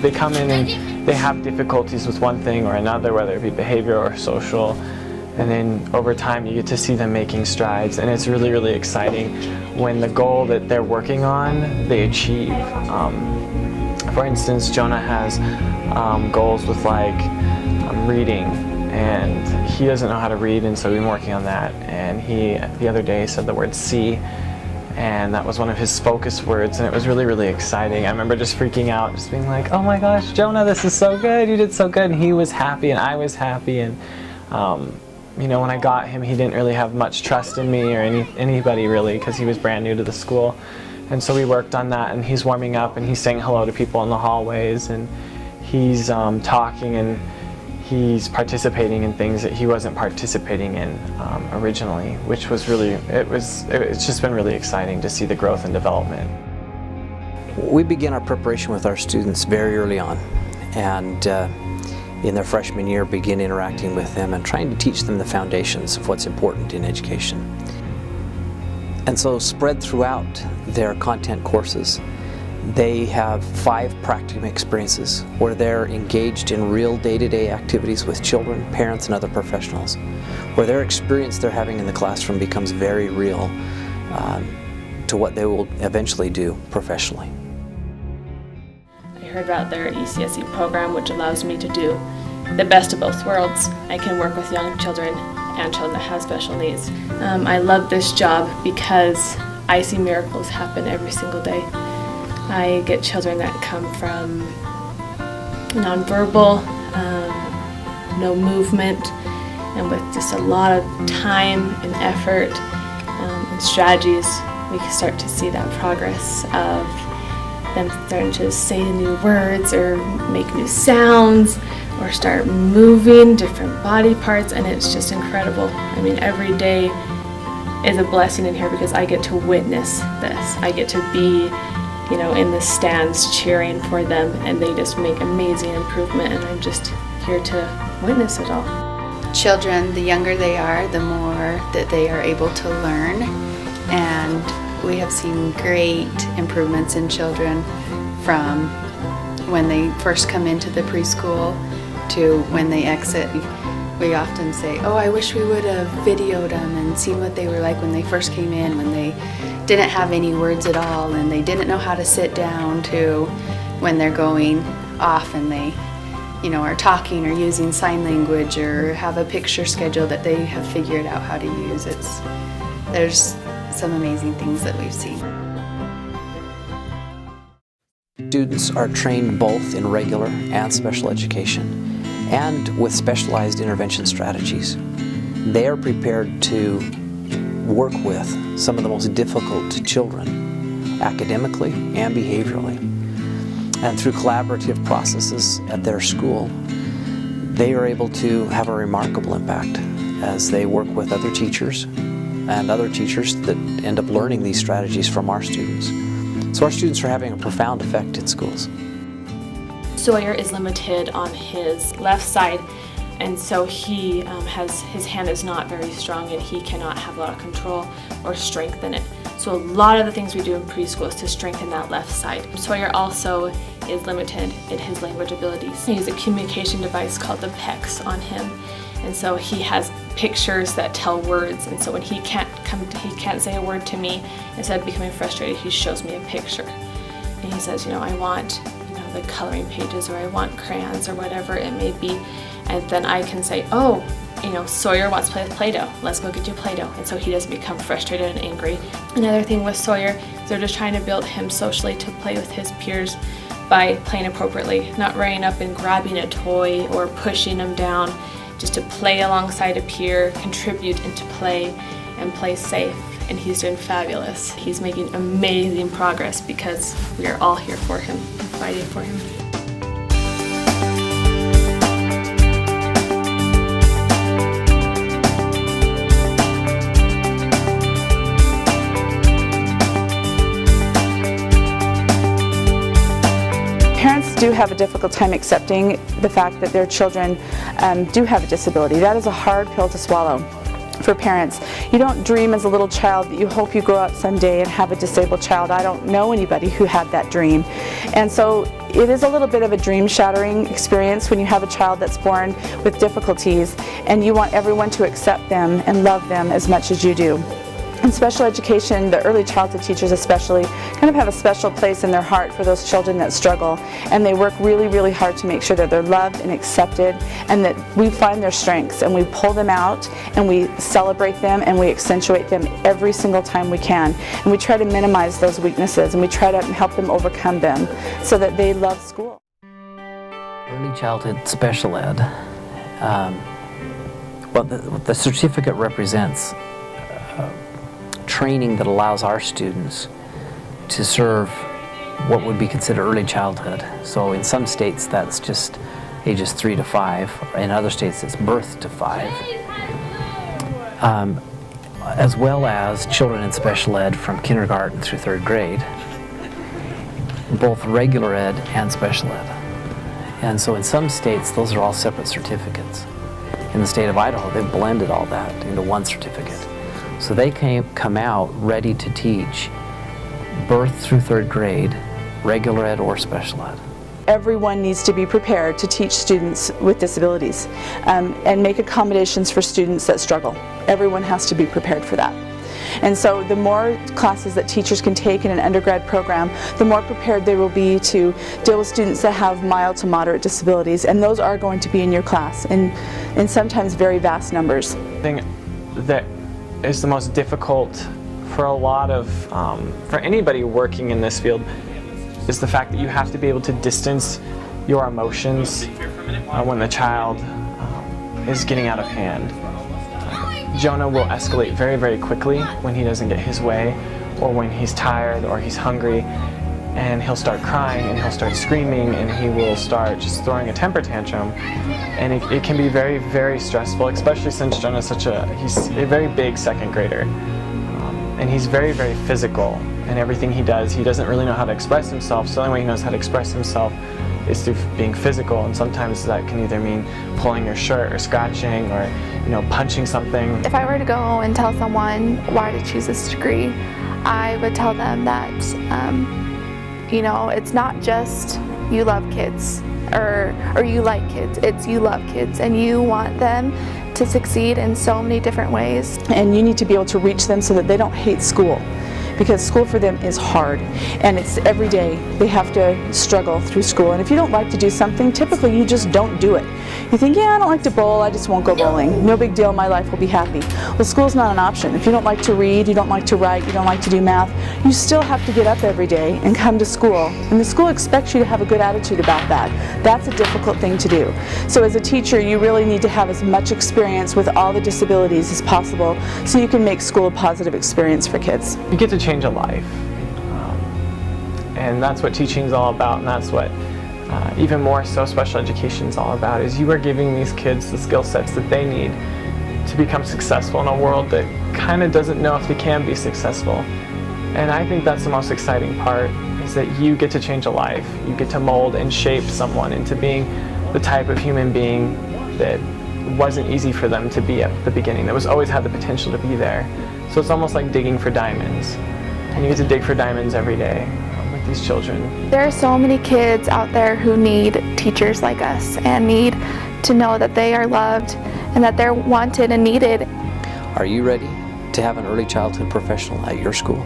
they come in and they have difficulties with one thing or another, whether it be behavior or social, and then over time you get to see them making strides, and it's really, really exciting when the goal that they're working on, they achieve. For instance, Jonah has goals with like reading, and he doesn't know how to read, and so we've been working on that, and he the other day said the word see, and that was one of his focus words, and it was really, really exciting. I remember just freaking out, just being like, oh my gosh, Jonah, this is so good, you did so good, and he was happy and I was happy. And you know, when I got him, he didn't really have much trust in me or anybody really, because he was brand new to the school. And so we worked on that, and he's warming up and he's saying hello to people in the hallways, and he's talking, and he's participating in things that he wasn't participating in originally, which was really, it's just been really exciting to see the growth and development. We begin our preparation with our students very early on, and in their freshman year begin interacting with them and trying to teach them the foundations of what's important in education. And so spread throughout their content courses, they have 5 practicum experiences where they're engaged in real day-to-day activities with children, parents, and other professionals, where their experience they're having in the classroom becomes very real to what they will eventually do professionally. I heard about their ECSE program, which allows me to do the best of both worlds. I can work with young children and children that have special needs. I love this job because I see miracles happen every single day. I get children that come from nonverbal, no movement, and with just a lot of time and effort and strategies, we can start to see that progress of them starting to say new words or make new sounds or start moving different body parts, and it's just incredible. I mean, every day is a blessing in here because I get to witness this. I get to be, you know, in the stands cheering for them, and they just make amazing improvement, and I'm just here to witness it all. Children, the younger they are, the more that they are able to learn, and we have seen great improvements in children from when they first come into the preschool to when they exit. We often say, oh, I wish we would have videoed them and seen what they were like when they first came in, when they didn't have any words at all and they didn't know how to sit down, to when they're going off and they, you know, are talking or using sign language or have a picture schedule that they have figured out how to use. There's some amazing things that we've seen. Students are trained both in regular and special education, and with specialized intervention strategies. They are prepared to work with some of the most difficult children, academically and behaviorally. And through collaborative processes at their school, they are able to have a remarkable impact as they work with other teachers and other teachers that end up learning these strategies from our students. So our students are having a profound effect in schools. Sawyer is limited on his left side, and so he his hand is not very strong, and he cannot have a lot of control or strength in it. So a lot of the things we do in preschool is to strengthen that left side. Sawyer also is limited in his language abilities. He has a communication device called the PECS on him, and so he has pictures that tell words, and so when he can't say a word to me, instead of becoming frustrated, he shows me a picture. And he says, you know, I want, you know, the coloring pages, or I want crayons, or whatever it may be. And then I can say, oh, you know, Sawyer wants to play with Play-Doh. Let's go get you Play-Doh. And so he doesn't become frustrated and angry. Another thing with Sawyer is they're just trying to build him socially to play with his peers by playing appropriately, not running up and grabbing a toy or pushing him down, just to play alongside a peer, contribute into play, and play safe. And he's doing fabulous. He's making amazing progress because we are all here for him, fighting for him. Parents do have a difficult time accepting the fact that their children do have a disability. That is a hard pill to swallow. for parents. You don't dream as a little child that you hope you grow up someday and have a disabled child. I don't know anybody who had that dream. And so it is a little bit of a dream-shattering experience when you have a child that's born with difficulties and you want everyone to accept them and love them as much as you do. In special education, the early childhood teachers especially kind of have a special place in their heart for those children that struggle, and they work really, really hard to make sure that they're loved and accepted, and that we find their strengths and we pull them out and we celebrate them and we accentuate them every single time we can, and we try to minimize those weaknesses and we try to help them overcome them so that they love school. Early childhood special ed, well, the certificate represents training that allows our students to serve what would be considered early childhood. So in some states that's just ages 3 to 5, in other states it's birth to 5, as well as children in special ed from kindergarten through 3rd grade, both regular ed and special ed. And so in some states those are all separate certificates. In the state of Idaho they've blended all that into one certificate. So they come out ready to teach birth through 3rd grade, regular ed or special ed. Everyone needs to be prepared to teach students with disabilities and make accommodations for students that struggle. Everyone has to be prepared for that. And so the more classes that teachers can take in an undergrad program, the more prepared they will be to deal with students that have mild to moderate disabilities, and those are going to be in your class in sometimes very vast numbers. That is the most difficult for a lot of, for anybody working in this field, is the fact that you have to be able to distance your emotions when the child is getting out of hand. Jonah will escalate very, very quickly when he doesn't get his way, or when he's tired or he's hungry, and he'll start crying and he'll start screaming and he will start just throwing a temper tantrum. And it can be very, very stressful, especially since Jonah's he's a very big 2nd grader. And he's very, very physical in everything he does. He doesn't really know how to express himself, so the only way he knows how to express himself is through being physical, and sometimes that can either mean pulling your shirt or scratching or, punching something. If I were to go and tell someone why to choose this degree, I would tell them that it's not just you love kids or you like kids, it's you love kids and you want them to succeed in so many different ways. And you need to be able to reach them so that they don't hate school, because school for them is hard and it's every day they have to struggle through school. And if you don't like to do something, typically you just don't do it. You think, yeah, I don't like to bowl, I just won't go bowling. No big deal, my life will be happy. Well, school's not an option. If you don't like to read, you don't like to write, you don't like to do math, you still have to get up every day and come to school. And the school expects you to have a good attitude about that. That's a difficult thing to do. So as a teacher, you really need to have as much experience with all the disabilities as possible so you can make school a positive experience for kids. You get to change a life. And that's what teaching is all about, and that's what even more so special education is all about, is you are giving these kids the skill sets that they need to become successful in a world that kind of doesn't know if they can be successful. And I think that's the most exciting part, is that you get to change a life. You get to mold and shape someone into being the type of human being that wasn't easy for them to be at the beginning, that was always had the potential to be there. So it's almost like digging for diamonds. And you get to dig for diamonds every day with these children. There are so many kids out there who need teachers like us and need to know that they are loved and that they're wanted and needed. Are you ready to have an early childhood professional at your school?